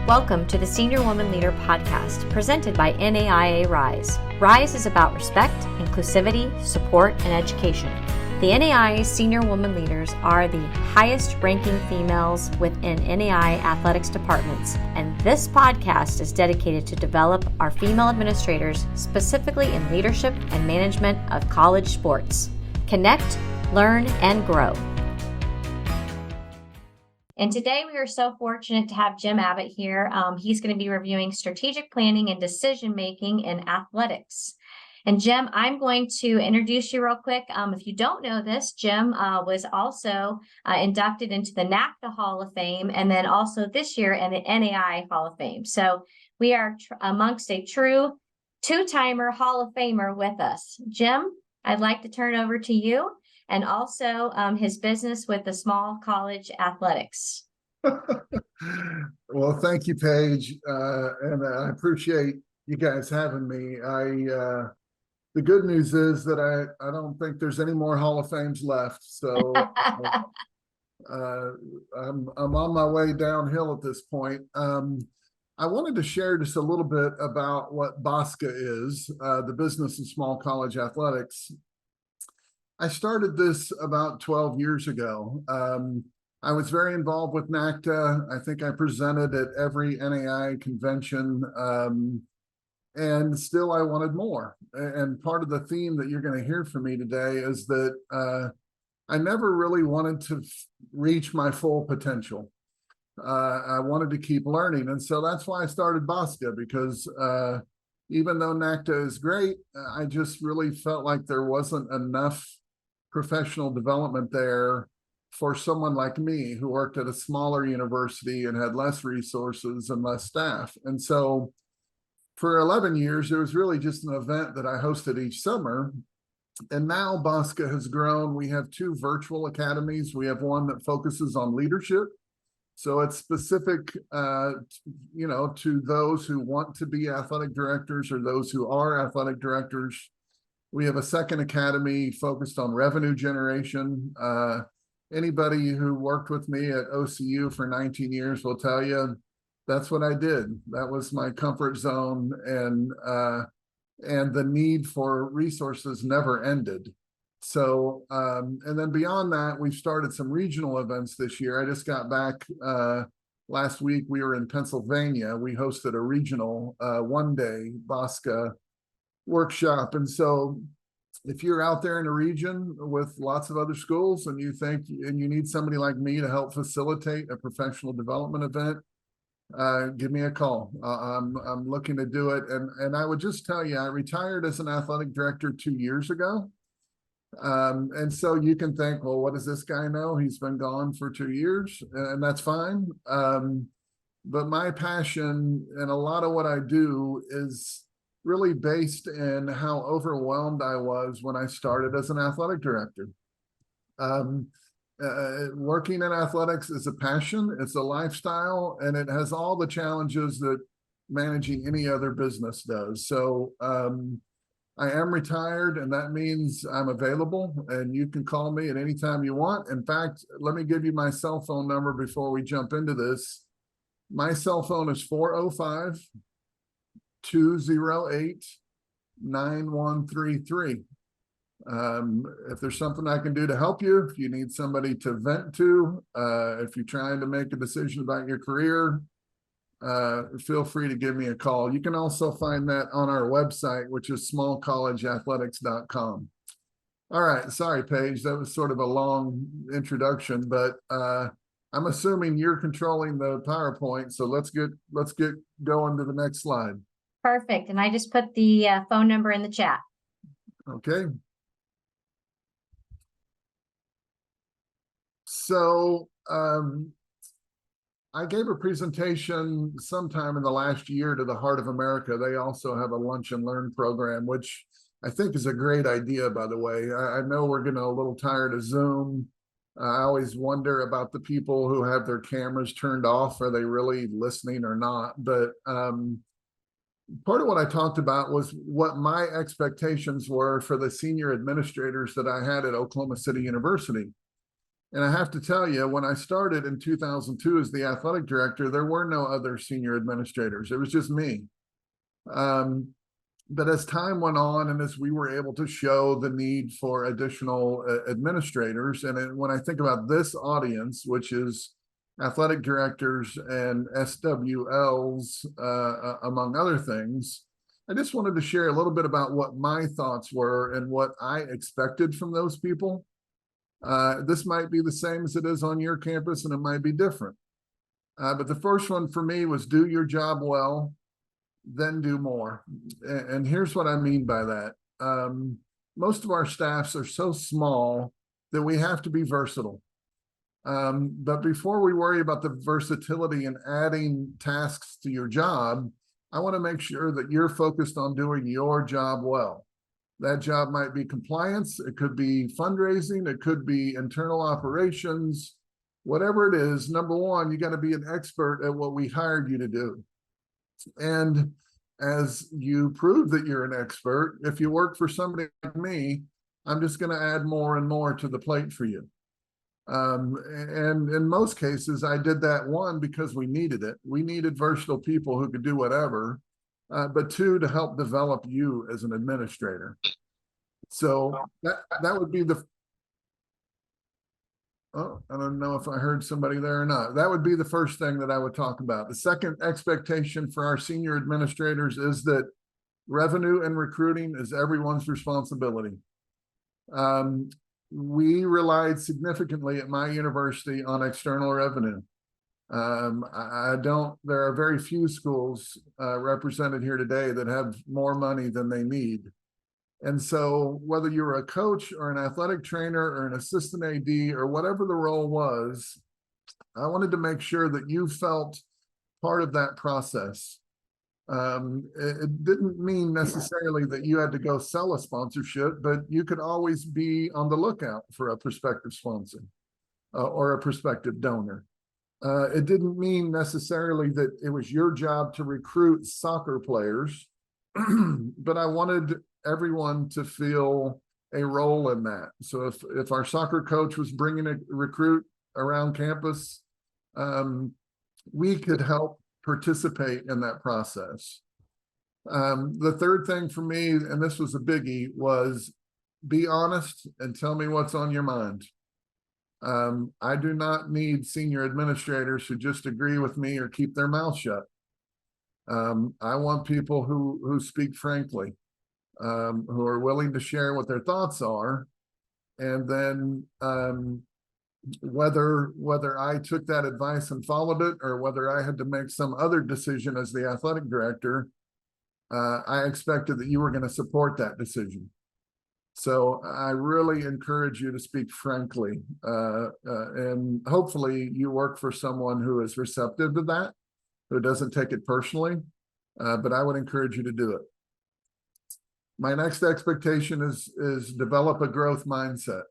Welcome to the Senior Woman Leader podcast, presented by NAIA RISE. RISE is about respect, inclusivity, support, and education. The NAIA Senior Woman Leaders are the highest ranking females within NAIA athletics departments, and this podcast is dedicated to develop our female administrators specifically in leadership and management of college sports. Connect, learn, and grow. And today we are so fortunate to have Jim Abbott here. He's going to be reviewing strategic planning and decision-making in athletics. And Jim, I'm going to introduce you real quick. If you don't know this, Jim was also inducted into the NACDA Hall of Fame, and then also this year in the NAI Hall of Fame. So we are amongst a true two-timer Hall of Famer with us. Jim, I'd like to turn over to you. And also his business with the small college athletics. Well, thank you, Paige, and I appreciate you guys having me. The good news is that I don't think there's any more Hall of Fames left, so I'm on my way downhill at this point. I wanted to share just a little bit about what BOSCA is, the Business and Small College Athletics. I started this about 12 years ago. I was very involved with NACDA. I think I presented at every NAI convention, and still I wanted more. And part of the theme that you're going to hear from me today is that I never really wanted to reach my full potential. I wanted to keep learning. And so that's why I started BOSCA, because even though NACDA is great, I just really felt like there wasn't enough professional development there for someone like me who worked at a smaller university and had less resources and less staff. And so for 11 years, it was really just an event that I hosted each summer. And now BOSCA has grown. We have two virtual academies. We have one that focuses on leadership. So it's specific, to those who want to be athletic directors or those who are athletic directors. We have a second academy focused on revenue generation. Anybody who worked with me at OCU for 19 years will tell you that's what I did. That was my comfort zone, and the need for resources never ended. So, and then beyond that, we've started some regional events this year. I just got back last week. We were in Pennsylvania. We hosted a regional one-day BOSCA workshop. And so if you're out there in a region with lots of other schools and you need somebody like me to help facilitate a professional development event, give me a call. I'm looking to do it. And I would just tell you, I retired as an athletic director 2 years ago. And so you can think, well, what does this guy know? He's been gone for 2 years, and that's fine. But my passion and a lot of what I do is really based in how overwhelmed I was when I started as an athletic director. Working in athletics is a passion, it's a lifestyle, and it has all the challenges that managing any other business does. So I am retired, and that means I'm available, and you can call me at any time you want. In fact, let me give you my cell phone number before we jump into this. My cell phone is 405-208-9133. If there's something I can do to help you, if you need somebody to vent to, if you're trying to make a decision about your career, feel free to give me a call. You can also find that on our website, which is smallcollegeathletics.com. All right. Sorry, Paige. That was sort of a long introduction, but I'm assuming you're controlling the PowerPoint. So let's get going to the next slide. Perfect. And I just put the phone number in the chat. Okay. So I gave a presentation sometime in the last year to the Heart of America. They also have a lunch and learn program, which I think is a great idea, by the way. I know we're getting a little tired of Zoom. I always wonder about the people who have their cameras turned off. Are they really listening or not? But part of what I talked about was what my expectations were for the senior administrators that I had at Oklahoma City University. And I have to tell you, when I started in 2002 as the athletic director, there were no other senior administrators. It was just me. But as time went on and as we were able to show the need for additional administrators, and when I think about this audience, which is athletic directors and SWLs, among other things, I just wanted to share a little bit about what my thoughts were and what I expected from those people. This might be the same as it is on your campus, and it might be different. But the first one for me was do your job well, then do more. And here's what I mean by that. Most of our staffs are so small that we have to be versatile. But before we worry about the versatility and adding tasks to your job, I want to make sure that you're focused on doing your job well. That job might be compliance, it could be fundraising, it could be internal operations, whatever it is. Number one, you got to be an expert at what we hired you to do. And as you prove that you're an expert, if you work for somebody like me, I'm just going to add more and more to the plate for you. And in most cases, I did that, one, because we needed it. We needed versatile people who could do whatever, but two, to help develop you as an administrator. So that would be oh, I don't know if I heard somebody there or not. That would be the first thing that I would talk about. The second expectation for our senior administrators is that revenue and recruiting is everyone's responsibility. We relied significantly at my university on external revenue. There are very few schools represented here today that have more money than they need. And so whether you're a coach or an athletic trainer or an assistant AD or whatever the role was, I wanted to make sure that you felt part of that process. It didn't mean necessarily that you had to go sell a sponsorship, but you could always be on the lookout for a prospective sponsor or a prospective donor. It didn't mean necessarily that it was your job to recruit soccer players, but I wanted everyone to feel a role in that. So if our soccer coach was bringing a recruit around campus, we could help participate in that process. The third thing for me, and this was a biggie, was be honest and tell me what's on your mind. I do not need senior administrators who just agree with me or keep their mouth shut. I want people who speak frankly, who are willing to share what their thoughts are, and then whether I took that advice and followed it or whether I had to make some other decision as the athletic director, I expected that you were going to support that decision. So I really encourage you to speak frankly, and hopefully you work for someone who is receptive to that, who doesn't take it personally, but I would encourage you to do it. My next expectation is develop a growth mindset.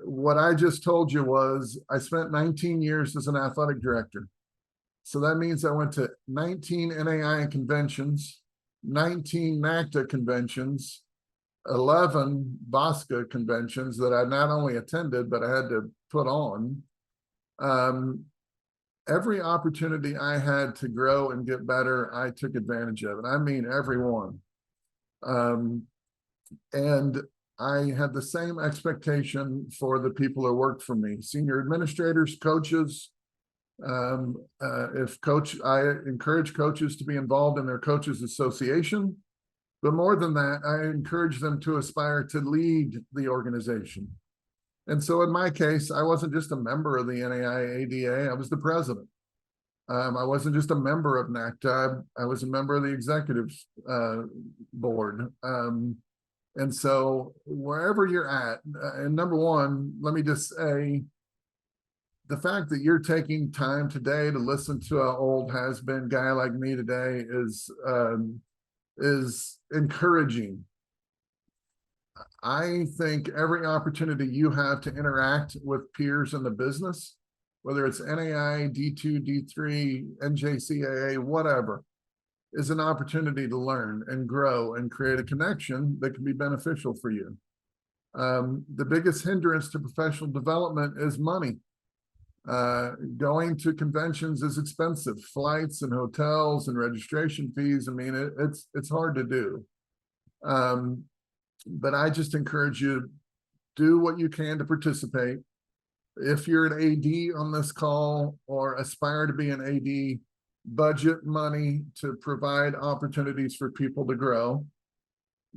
What I just told you was I spent 19 years as an athletic director. So that means I went to 19 NAI conventions, 19 NACDA conventions, 11 BOSCA conventions that I not only attended, but I had to put on. Every opportunity I had to grow and get better, I took advantage of it. I mean, every one. And I had the same expectation for the people who worked for me, senior administrators, coaches. I encourage coaches to be involved in their coaches association, but more than that, I encourage them to aspire to lead the organization. And so in my case, I wasn't just a member of the NAIADA, I was the president. I wasn't just a member of NACDA, I was a member of the executive board. And so wherever you're at, and number one, let me just say, the fact that you're taking time today to listen to an old has-been guy like me today is encouraging. I think every opportunity you have to interact with peers in the business, whether it's NAI, D2, D3, NJCAA, whatever, is an opportunity to learn and grow and create a connection that can be beneficial for you. The biggest hindrance to professional development is money. Going to conventions is expensive. Flights and hotels and registration fees. I mean, it's hard to do. But I just encourage you to do what you can to participate. If you're an AD on this call or aspire to be an AD, budget money to provide opportunities for people to grow.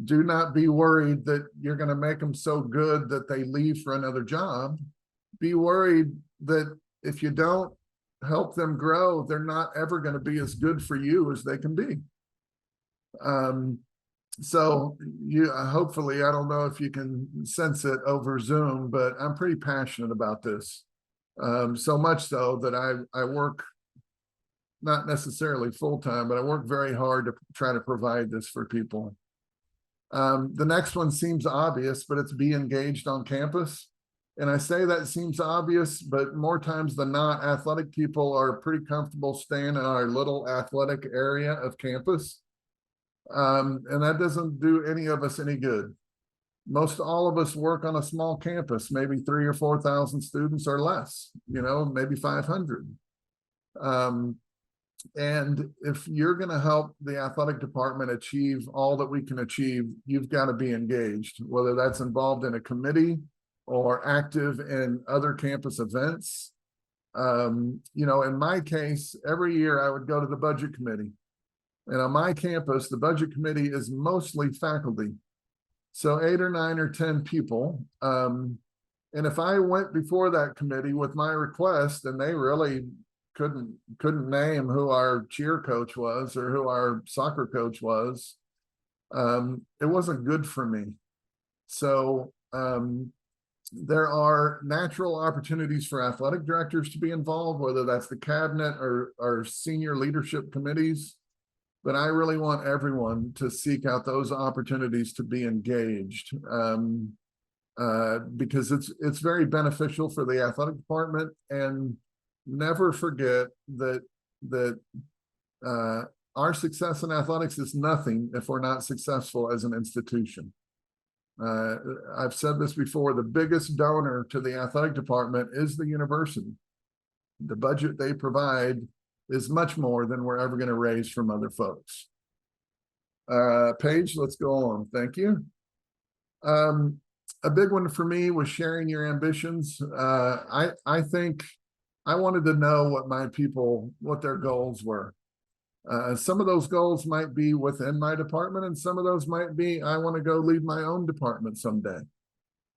Do not be worried that you're going to make them so good that they leave for another job. Be worried that if you don't help them grow, they're not ever going to be as good for you as they can be. So you hopefully, I don't know if you can sense it over Zoom, but I'm pretty passionate about this. So much so that I work not necessarily full-time, but I work very hard to try to provide this for people. The next one seems obvious, but it's be engaged on campus. And I say that seems obvious, but more times than not, athletic people are pretty comfortable staying in our little athletic area of campus. And that doesn't do any of us any good. Most all of us work on a small campus, maybe 3,000 or 4,000 students or less, maybe 500. And if you're going to help the athletic department achieve all that we can achieve, you've got to be engaged, whether that's involved in a committee or active in other campus events. In my case, every year I would go to the budget committee. And on my campus, the budget committee is mostly faculty. So 8 or 9 or 10 people. And if I went before that committee with my request and they really couldn't name who our cheer coach was or who our soccer coach was, it wasn't good for me. So there are natural opportunities for athletic directors to be involved, whether that's the cabinet or senior leadership committees. But I really want everyone to seek out those opportunities to be engaged, because it's very beneficial for the athletic department. And never forget that our success in athletics is nothing if we're not successful as an institution. I've said this before, the biggest donor to the athletic department is the university. The budget they provide is much more than we're ever going to raise from other folks. Paige, let's go on. Thank you. A big one for me was sharing your ambitions. I think I wanted to know what their goals were. Some of those goals might be within my department, and some of those might be, I want to go lead my own department someday.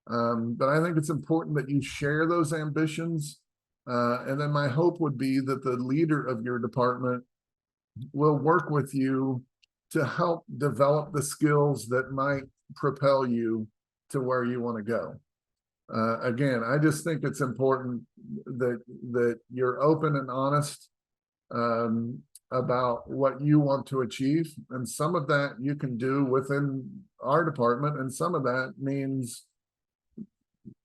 But I think it's important that you share those ambitions. And then my hope would be that the leader of your department will work with you to help develop the skills that might propel you to where you want to go. Again, I just think it's important that you're open and honest about what you want to achieve. And some of that you can do within our department, and some of that means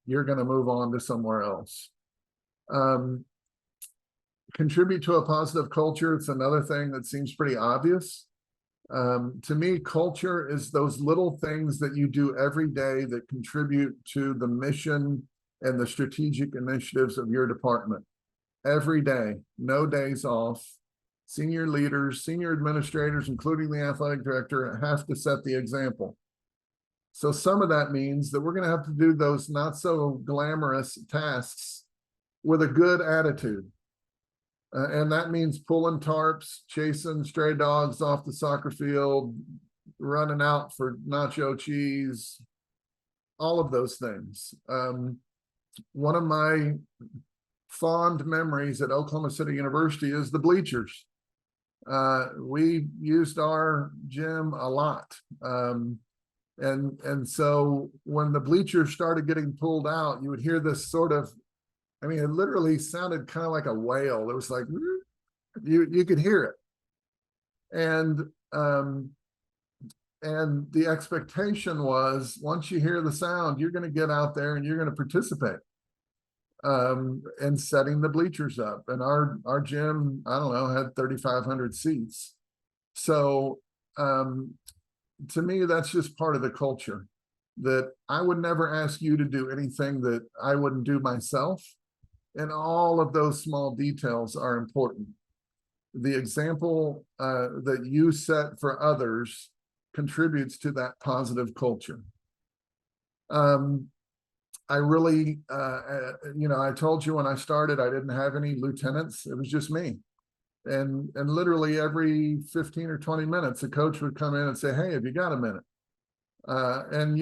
you're going to move on to somewhere else. Contribute to a positive culture. It's another thing that seems pretty obvious. To me, culture is those little things that you do every day that contribute to the mission and the strategic initiatives of your department. Every day, no days off. Senior leaders, senior administrators, including the athletic director, have to set the example. So some of that means that we're going to have to do those not so glamorous tasks with a good attitude. And that means pulling tarps, chasing stray dogs off the soccer field, running out for nacho cheese, all of those things. One of my fond memories at Oklahoma City University is the bleachers. We used our gym a lot. And so when the bleachers started getting pulled out, you would hear this sort of, it literally sounded kind of like a wail. It was like, you could hear it. And the expectation was, once you hear the sound, you're going to get out there and you're going to participate in setting the bleachers up. And our gym, I don't know, had 3,500 seats. So to me, that's just part of the culture. that I would never ask you to do anything that I wouldn't do myself. And all of those small details are important. The example that you set for others contributes to that positive culture. I really, I told you when I started, I didn't have any lieutenants. It was just me. And literally every 15 or 20 minutes, a coach would come in and say, "Hey, have you got a minute?" And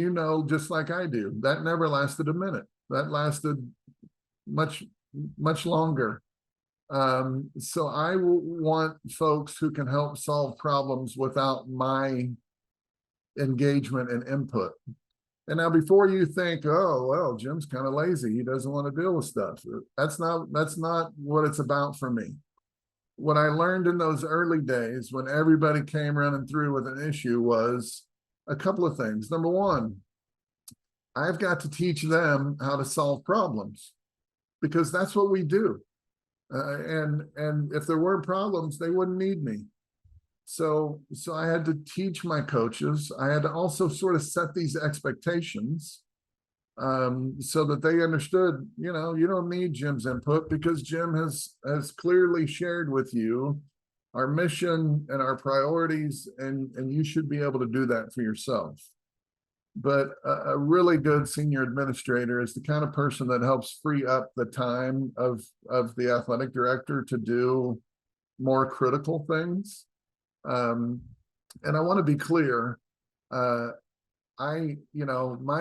just like I do, that never lasted a minute. That lasted much, much longer. So I want folks who can help solve problems without my engagement and input. And now, before you think, "Oh, well, Jim's kind of lazy, he doesn't want to deal with stuff," that's not what it's about for me. What I learned in those early days when everybody came running through with an issue was a couple of things. Number one, I've got to teach them how to solve problems, because that's what we do. And if there weren't problems, they wouldn't need me. So I had to teach my coaches. I had to also sort of set these expectations so that they understood, you don't need Jim's input, because Jim has clearly shared with you our mission and our priorities, and you should be able to do that for yourself. But a really good senior administrator is the kind of person that helps free up the time of the athletic director to do more critical things. And I want to be clear, my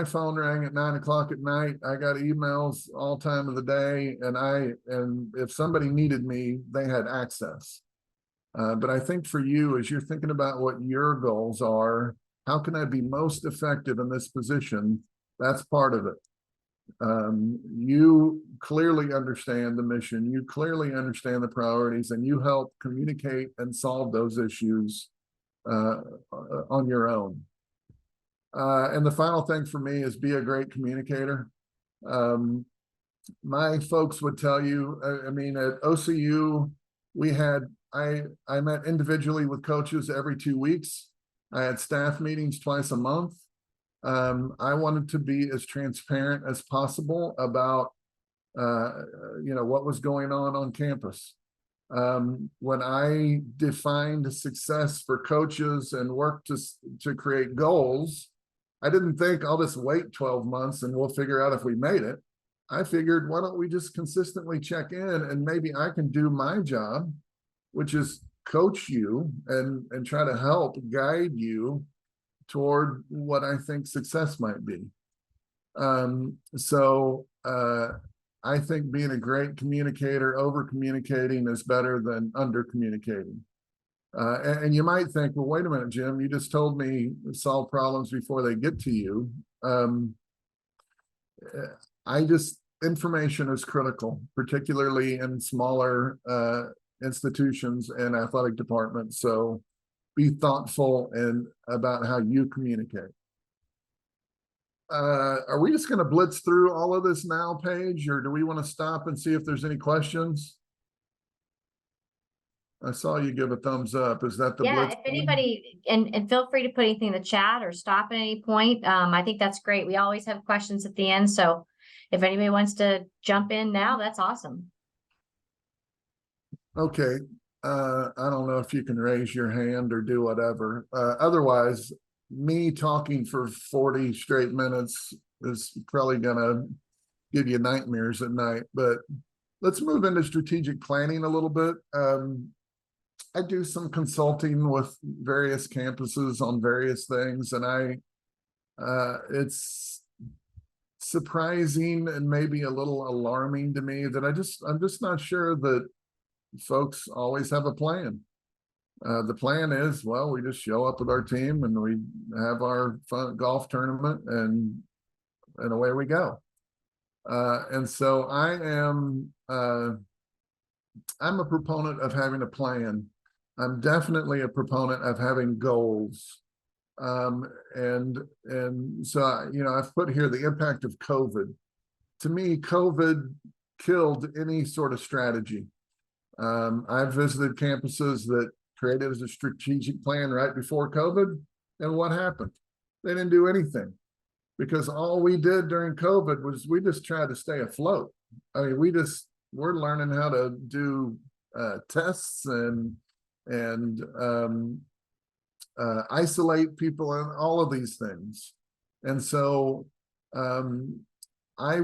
phone rang at 9 o'clock at night. I got emails all time of the day, and if somebody needed me, they had access. But I think for you, as you're thinking about what your goals are, how can I be most effective in this position? That's part of it. You clearly understand the mission, you clearly understand the priorities, and you help communicate and solve those issues on your own. And the final thing for me is be a great communicator. My folks would tell you, at OCU, I met individually with coaches every 2 weeks. I had staff meetings twice a month. I wanted to be as transparent as possible about, what was going on campus. When I defined success for coaches and worked to create goals, I didn't think I'll just wait 12 months and we'll figure out if we made it. I figured, why don't we just consistently check in, and maybe I can do my job, which is coach you and try to help guide you toward what I think success might be. I think being a great communicator, over communicating is better than under communicating. And you might think, well, wait a minute, Jim, you just told me solve problems before they get to you. Information is critical, particularly in smaller institutions and athletic departments. So be thoughtful about how you communicate. Are we just going to blitz through all of this now, Paige, or do we want to stop and see if there's any questions? I saw you give a thumbs up. Is that the blitz? If anybody, and feel free to put anything in the chat or stop at any point. I think that's great. We always have questions at the end. So if anybody wants to jump in now, that's awesome. Okay. I don't know if you can raise your hand or do whatever. Otherwise, me talking for 40 straight minutes is probably going to give you nightmares at night. But let's move into strategic planning a little bit. I do some consulting with various campuses on various things, and it's surprising and maybe a little alarming to me that I'm just not sure that folks always have a plan. The plan is, well, we just show up with our team and we have our fun golf tournament and away we go. And so I'm a proponent of having a plan. I'm definitely a proponent of having goals. And so, I've put here the impact of COVID. To me, COVID killed any sort of strategy. I've visited campuses that created as a strategic plan right before COVID, and what happened? They didn't do anything. because all we did during COVID was we just tried to stay afloat. I mean, we're learning how to do tests and isolate people and all of these things. And so I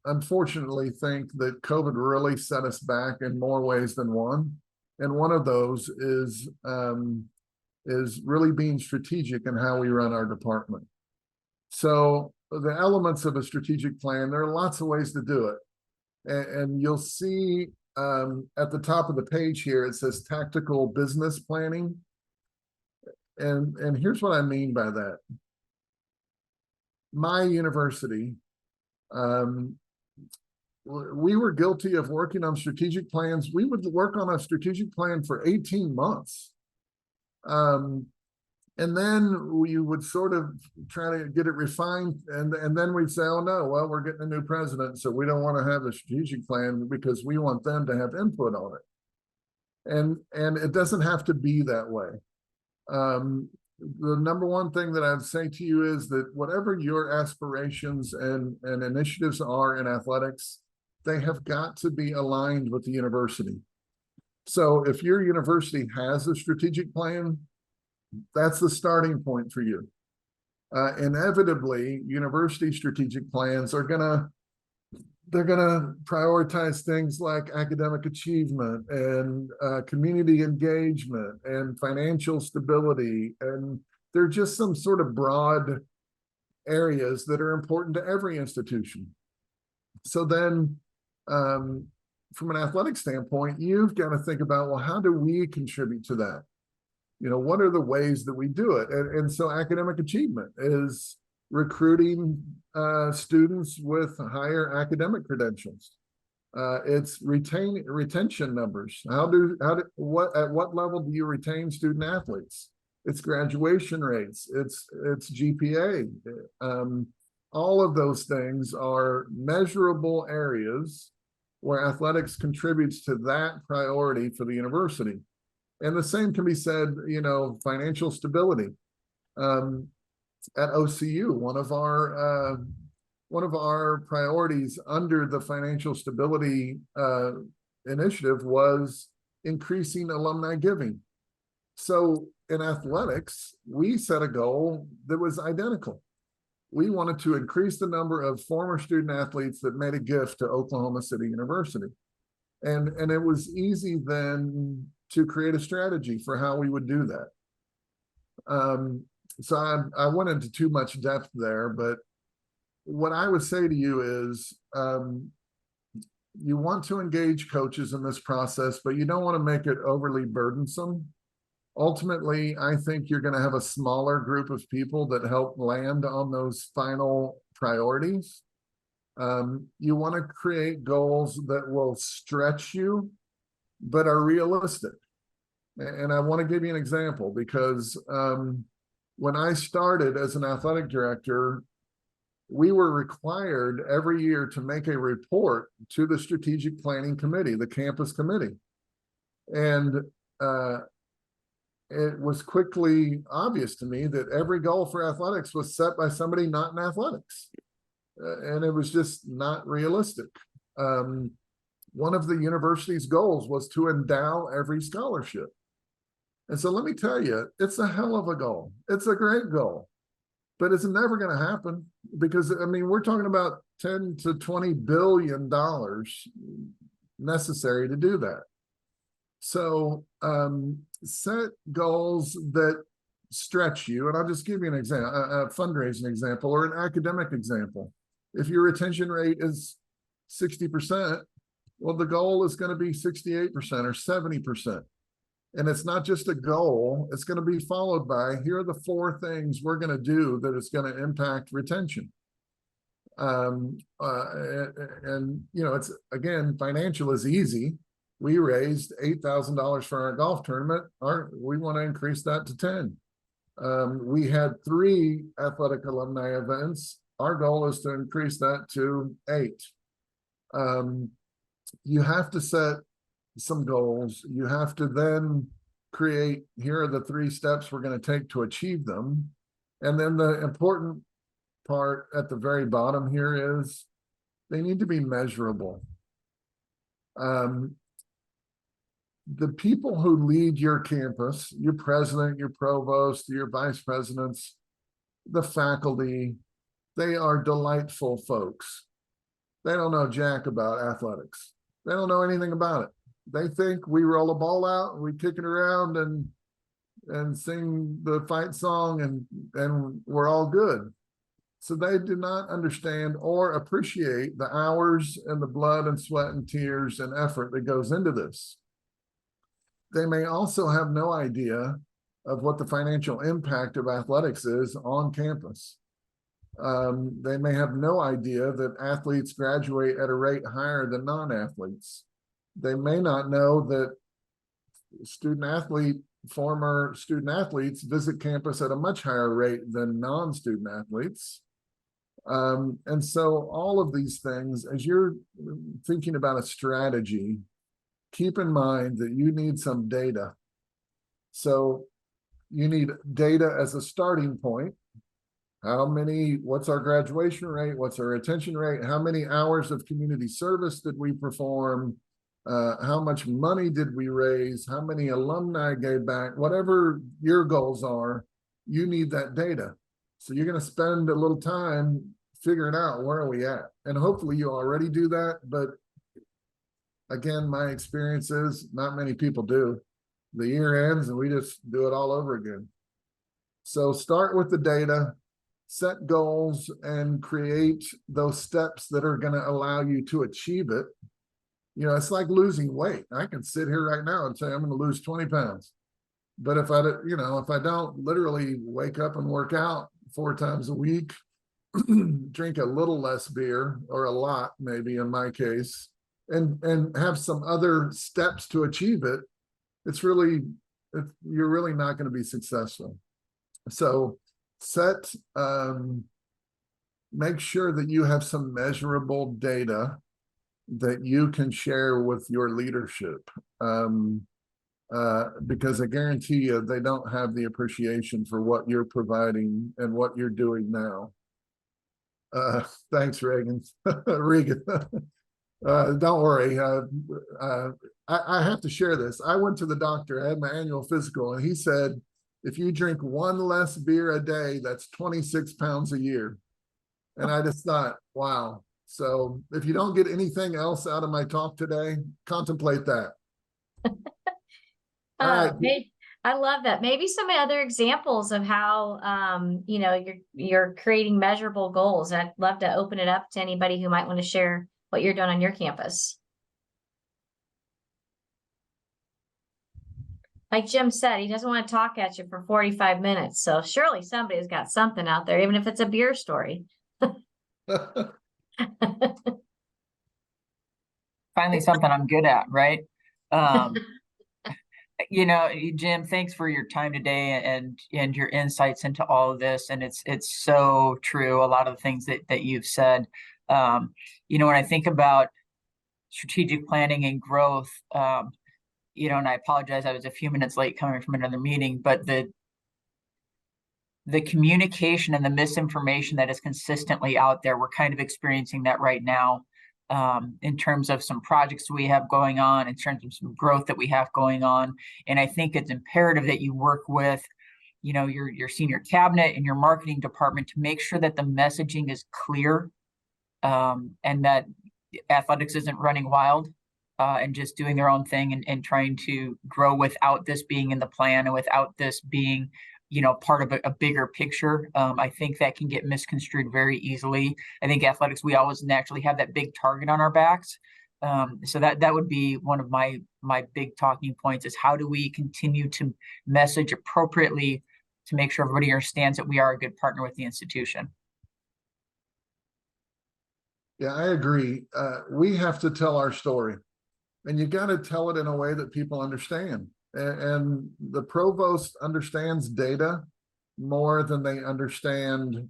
unfortunately think that COVID really set us back in more ways than one. And one of those is really being strategic in how we run our department. So the elements of a strategic plan, there are lots of ways to do it. And you'll see at the top of the page here, it says tactical business planning. And here's what I mean by that. My university, we were guilty of working on strategic plans. We would work on a strategic plan for 18 months. And then we would sort of try to get it refined. And then we'd say, oh no, well, we're getting a new president, so we don't want to have a strategic plan because we want them to have input on it. And it doesn't have to be that way. The number one thing that I'd say to you is that whatever your aspirations and initiatives are in athletics, they have got to be aligned with the university. So if your university has a strategic plan, that's the starting point for you. Inevitably, university strategic plans are they're gonna prioritize things like academic achievement and community engagement and financial stability, and they're just some sort of broad areas that are important to every institution. So then, from an athletic standpoint, you've got to think about, well, how do we contribute to that? You know, what are the ways that we do it? And so academic achievement is recruiting students with higher academic credentials. It's retention numbers. At what level do you retain student athletes? It's graduation rates. It's GPA. All of those things are measurable areas where athletics contributes to that priority for the university. And the same can be said, you know, financial stability. At OCU, one of our priorities under the financial stability initiative was increasing alumni giving. So in athletics, we set a goal that was identical. We wanted to increase the number of former student athletes that made a gift to Oklahoma City University. And it was easy then to create a strategy for how we would do that. So I went into too much depth there, but what I would say to you is you want to engage coaches in this process, but you don't want to make it overly burdensome. Ultimately, I think you're going to have a smaller group of people that help land on those final priorities. You want to create goals that will stretch you, but are realistic. And I want to give you an example because when I started as an athletic director, we were required every year to make a report to the strategic planning committee, the campus committee. And it was quickly obvious to me that every goal for athletics was set by somebody not in athletics. And it was just not realistic. One of the university's goals was to endow every scholarship. And so let me tell you, it's a hell of a goal. It's a great goal, but it's never going to happen because, I mean, we're talking about $10 to $20 billion necessary to do that. So set goals that stretch you. And I'll just give you an example, a fundraising example or an academic example. If your retention rate is 60%, well, the goal is going to be 68% or 70%. And it's not just a goal, it's going to be followed by, here are the 4 things we're going to do that is going to impact retention. And you know, it's, again, financial is easy. We raised $8,000 for our golf tournament. We want to increase that to 10. We had 3 athletic alumni events. Our goal is to increase that to 8. You have to set some goals. You have to then create, here are the 3 steps we're going to take to achieve them. And then the important part at the very bottom here is they need to be measurable. The people who lead your campus, your president, your provost, your vice presidents, the faculty, they are delightful folks. They don't know jack about athletics. They don't know anything about it. They think we roll a ball out, we kick it around and sing the fight song and we're all good. So they do not understand or appreciate the hours and the blood and sweat and tears and effort that goes into this. They may also have no idea of what the financial impact of athletics is on campus. They may have no idea that athletes graduate at a rate higher than non-athletes. They may not know that former student athletes visit campus at a much higher rate than non-student athletes. And so all of these things, as you're thinking about a strategy, keep in mind that you need some data. So you need data as a starting point. What's our graduation rate? What's our retention rate? How many hours of community service did we perform? How much money did we raise? How many alumni gave back? Whatever your goals are, you need that data. So you're going to spend a little time figuring out where are we at. And hopefully you already do that. But again, my experience is not many people do. The year ends and we just do it all over again. So start with the data, set goals, and create those steps that are going to allow you to achieve it. You know, it's like losing weight. I can sit here right now and say I'm going to lose 20 pounds. But if I don't literally wake up and work out 4 times a week, drink a little less beer, or a lot, maybe in my case, and have some other steps to achieve it, you're really not going to be successful. So make sure that you have some measurable data that you can share with your leadership. Because I guarantee you, they don't have the appreciation for what you're providing and what you're doing now. Thanks, Reagan. Regan. Don't worry. I have to share this. I went to the doctor. I had my annual physical, and he said, if you drink 1 less beer a day, that's 26 pounds a year. And I just thought, wow. So if you don't get anything else out of my talk today, contemplate that. All right. I love that. Maybe some other examples of how you're creating measurable goals. I'd love to open it up to anybody who might want to share what you're doing on your campus. Like Jim said, he doesn't want to talk at you for 45 minutes. So surely somebody's got something out there, even if it's a beer story. Finally, something I'm good at, right? Jim, thanks for your time today and your insights into all of this. And it's so true. A lot of the things that you've said. When I think about strategic planning and growth, and I apologize, I was a few minutes late coming from another meeting, but the communication and the misinformation that is consistently out there, we're kind of experiencing that right now. In terms of some projects we have going on, in terms of some growth that we have going on. And I think it's imperative that you work with, your senior cabinet and your marketing department to make sure that the messaging is clear, and that athletics isn't running wild and just doing their own thing and trying to grow without this being in the plan and without this being part of a bigger picture. I think that can get misconstrued very easily. I think athletics, we always naturally have that big target on our backs. So that would be one of my big talking points, is how do we continue to message appropriately to make sure everybody understands that we are a good partner with the institution. Yeah, I agree. We have to tell our story, and you got to tell it in a way that people understand. And the provost understands data more than they understand,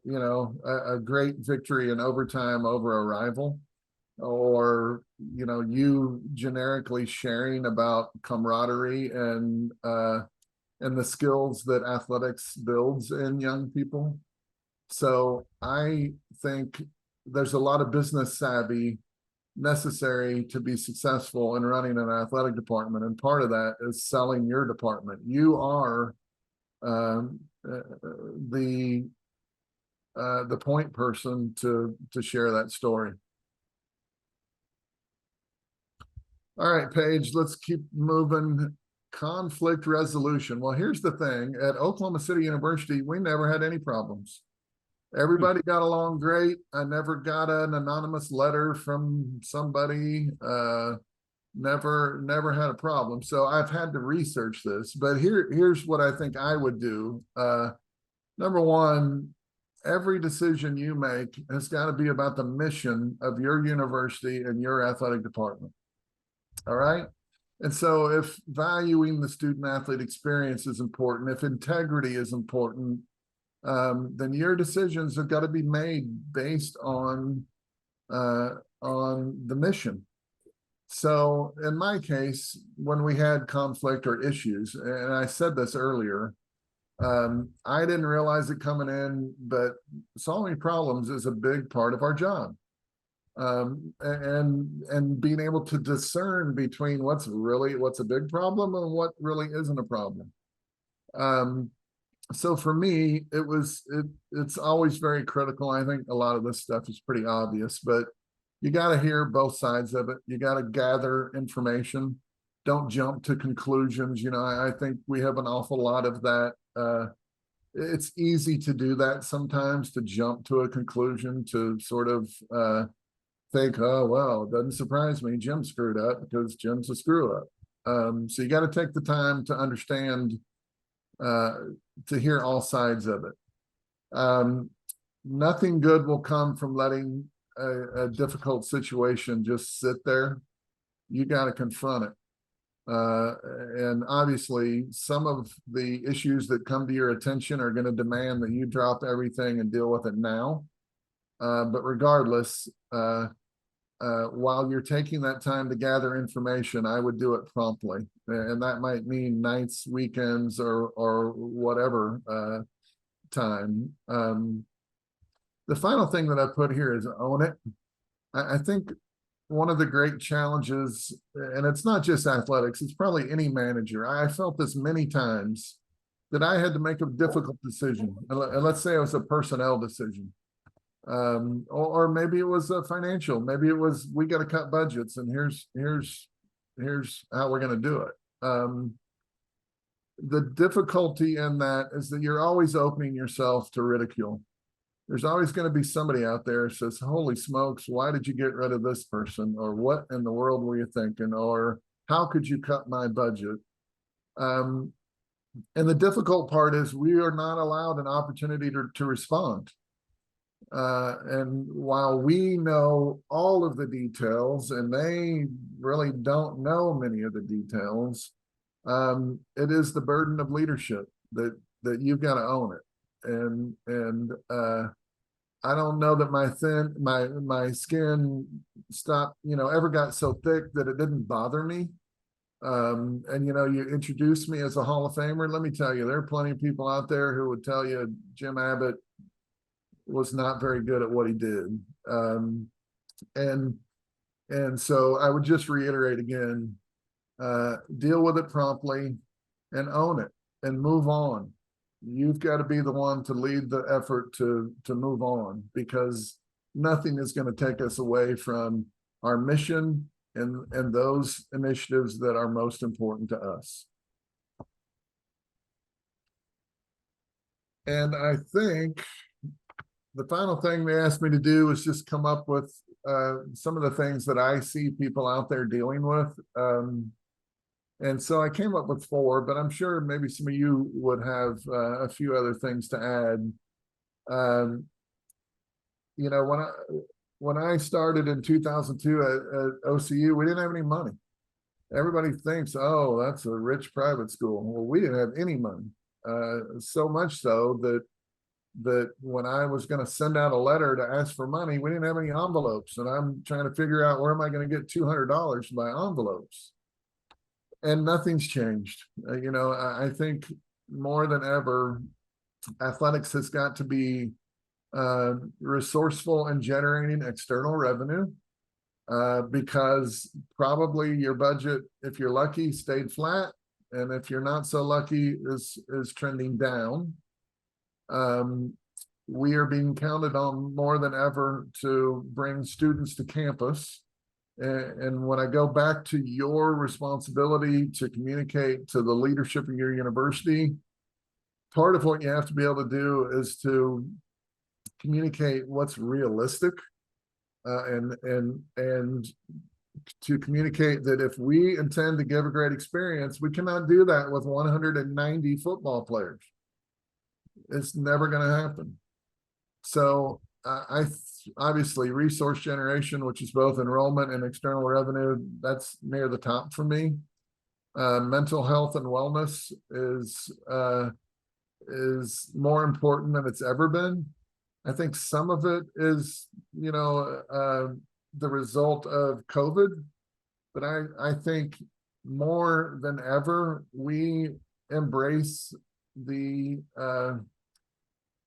a great victory in overtime over a rival, or, you generically sharing about camaraderie and the skills that athletics builds in young people. So I think there's a lot of business savvy necessary to be successful in running an athletic department. And part of that is selling your department. You are um, uh, the point person to share that story. All right, Paige, let's keep moving. Conflict resolution. Well, here's the thing. At Oklahoma City University, we never had any problems. Everybody got along great. I never got an anonymous letter from somebody. Never had a problem. So I've had to research this, but here's what I think I would do. Number one, every decision you make has got to be about the mission of your university and your athletic department. All right. And so if valuing the student athlete experience is important, if integrity is important, then your decisions have got to be made based on the mission. So in my case, when we had conflict or issues, and I said this earlier, I didn't realize it coming in, but solving problems is a big part of our job. And being able to discern between what's a big problem and what really isn't a problem. So for me, it's always very critical. I think a lot of this stuff is pretty obvious, but you got to hear both sides of it. You got to gather information. Don't jump to conclusions. You know, I think we have an awful lot of that. It's easy to do that sometimes, to jump to a conclusion, to sort of think, oh, well, it doesn't surprise me. Jim screwed up because Jim's a screw up. So you got to take the time to understand, to hear all sides of it. Nothing good will come from letting a difficult situation just sit there. You got to confront it. And obviously, some of the issues that come to your attention are going to demand that you drop everything and deal with it now. But regardless, while you're taking that time to gather information, I would do it promptly. And that might mean nights, weekends, or whatever time. The final thing that I put here is own it. I think one of the great challenges, and it's not just athletics, it's probably any manager. I felt this many times that I had to make a difficult decision. And let's say it was a personnel decision. Or maybe it was a financial, maybe it was, we got to cut budgets and here's how we're going to do it. The difficulty in that is that you're always opening yourself to ridicule. There's always going to be somebody out there who says, holy smokes, why did you get rid of this person? Or what in the world were you thinking? Or how could you cut my budget? And the difficult part is we are not allowed an opportunity to respond. And while we know all of the details and they really don't know many of the details, it is the burden of leadership that you've got to own it. And I don't know that my skin stopped, ever got so thick that it didn't bother me. And you introduced me as a Hall of Famer. Let me tell you, there are plenty of people out there who would tell you Jim Abbott was not very good at what he did. And so I would just reiterate again, deal with it promptly and own it and move on. You've got to be the one to lead the effort to move on, because nothing is going to take us away from our mission and those initiatives that are most important to us. And I think the final thing they asked me to do is just come up with some of the things that I see people out there dealing with. And so I came up with 4, but I'm sure maybe some of you would have a few other things to add. When I started in 2002 at OCU, we didn't have any money. Everybody thinks, oh, that's a rich private school. Well, we didn't have any money. So much so that when I was going to send out a letter to ask for money, we didn't have any envelopes. And I'm trying to figure out, where am I going to get $200 to buy envelopes? And nothing's changed. I think more than ever, athletics has got to be resourceful in generating external revenue, because probably your budget, if you're lucky, stayed flat, and if you're not so lucky, is trending down. We are being counted on more than ever to bring students to campus. And when I go back to your responsibility to communicate to the leadership of your university, part of what you have to be able to do is to communicate what's realistic, and to communicate that if we intend to give a great experience, we cannot do that with 190 football players. It's never going to happen. So obviously resource generation, which is both enrollment and external revenue, that's near the top for me. Mental health and wellness is more important than it's ever been. I think some of it is, the result of COVID, but I think more than ever, we embrace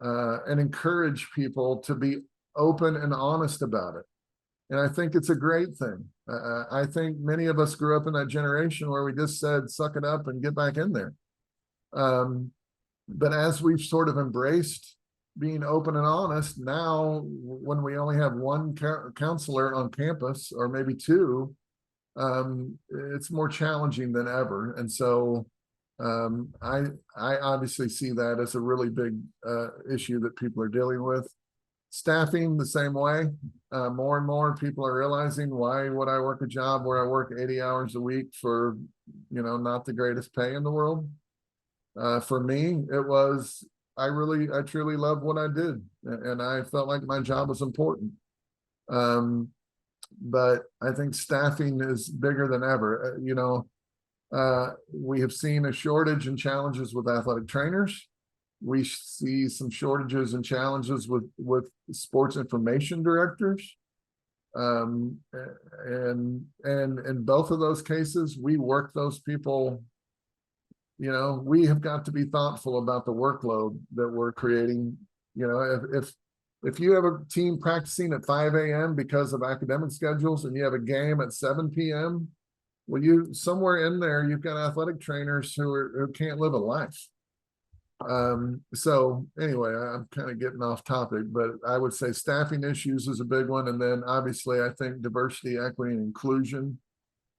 and encourage people to be open and honest about it. And I think it's a great thing. I think many of us grew up in that generation where we just said, suck it up and get back in there. But as we've sort of embraced being open and honest, now when we only have one counselor on campus, or maybe two, it's more challenging than ever. And so I obviously see that as a really big issue that people are dealing with. Staffing the same way. More and more people are realizing, why would I work a job where I work 80 hours a week for, not the greatest pay in the world? For me, it was, I truly loved what I did, and I felt like my job was important. But I think staffing is bigger than ever. We have seen a shortage and challenges with athletic trainers. We see some shortages and challenges with sports information directors. And in both of those cases, we work those people. We have got to be thoughtful about the workload that we're creating. If you have a team practicing at 5 a.m. because of academic schedules, and you have a game at 7 p.m., well, somewhere in there, you've got athletic trainers who can't live a life. So anyway, I'm kind of getting off topic, but I would say staffing issues is a big one. And then obviously I think diversity, equity, and inclusion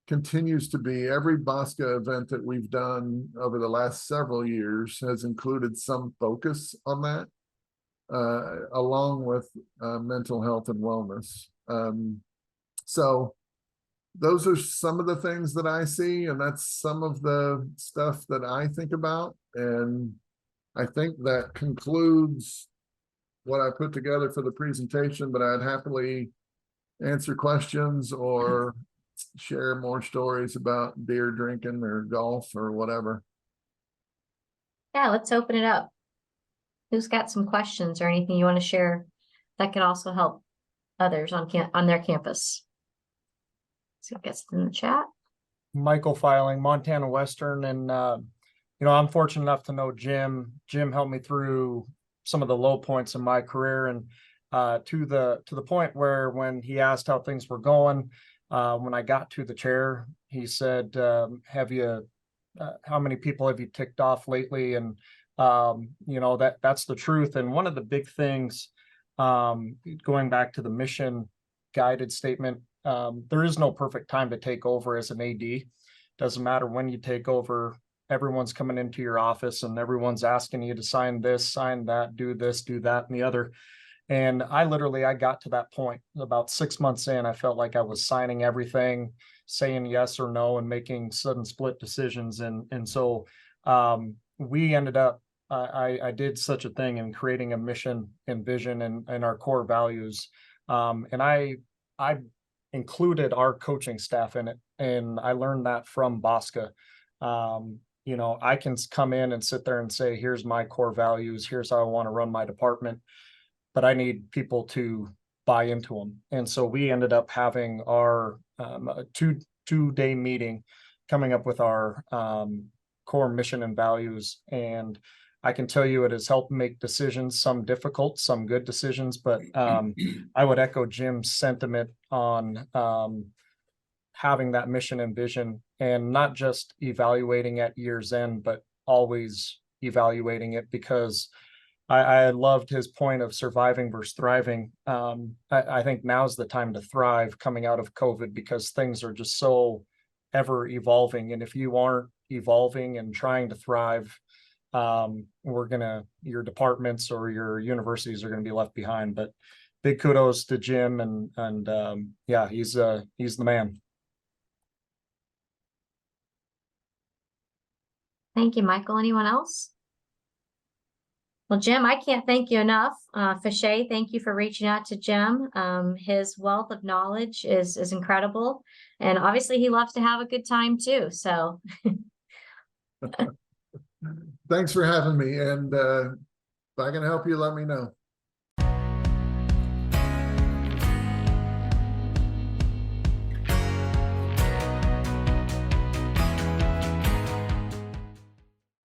continues to be. Every BOSCA event that we've done over the last several years has included some focus on that, along with mental health and wellness. So those are some of the things that I see, and that's some of the stuff that I think about. And I think that concludes what I put together for the presentation, but I'd happily answer questions or share more stories about beer drinking or golf or whatever. Yeah, let's open it up. Who's got some questions or anything you want to share that could also help others on their campus? So it gets in the chat. Michael Filing, Montana Western, and I'm fortunate enough to know Jim. Jim helped me through some of the low points in my career, and to the point where when he asked how things were going, when I got to the chair, he said, "Have you? How many people have you ticked off lately?" And that's the truth. And one of the big things, going back to the mission guided statement, there is no perfect time to take over as an AD. Doesn't matter when you take over. Everyone's coming into your office and everyone's asking you to sign this, sign that, do this, do that, and the other. And I got to that point about 6 months in. I felt like I was signing everything, saying yes or no, and making sudden split decisions. And so we ended up, I did such a thing in creating a mission and vision and our core values. And I included our coaching staff in it. And I learned that from BOSCA. I can come in and sit there and say, here's my core values. Here's how I want to run my department. But I need people to buy into them. And so we ended up having our two-day meeting, coming up with our core mission and values. And I can tell you it has helped make decisions, some difficult, some good decisions, but I would echo Jim's sentiment on having that mission and vision, and not just evaluating at year's end, but always evaluating it, because I loved his point of surviving versus thriving. I think now's the time to thrive coming out of COVID, because things are just so ever evolving. And if you aren't evolving and trying to thrive, your departments or your universities are going to be left behind. But big kudos to Jim, and yeah, he's the man. Thank you, Michael. Anyone else? Well, Jim, I can't thank you enough. Fache, thank you for reaching out to Jim. His wealth of knowledge is incredible. And obviously he loves to have a good time too. So Thanks for having me. And if I can help you, let me know.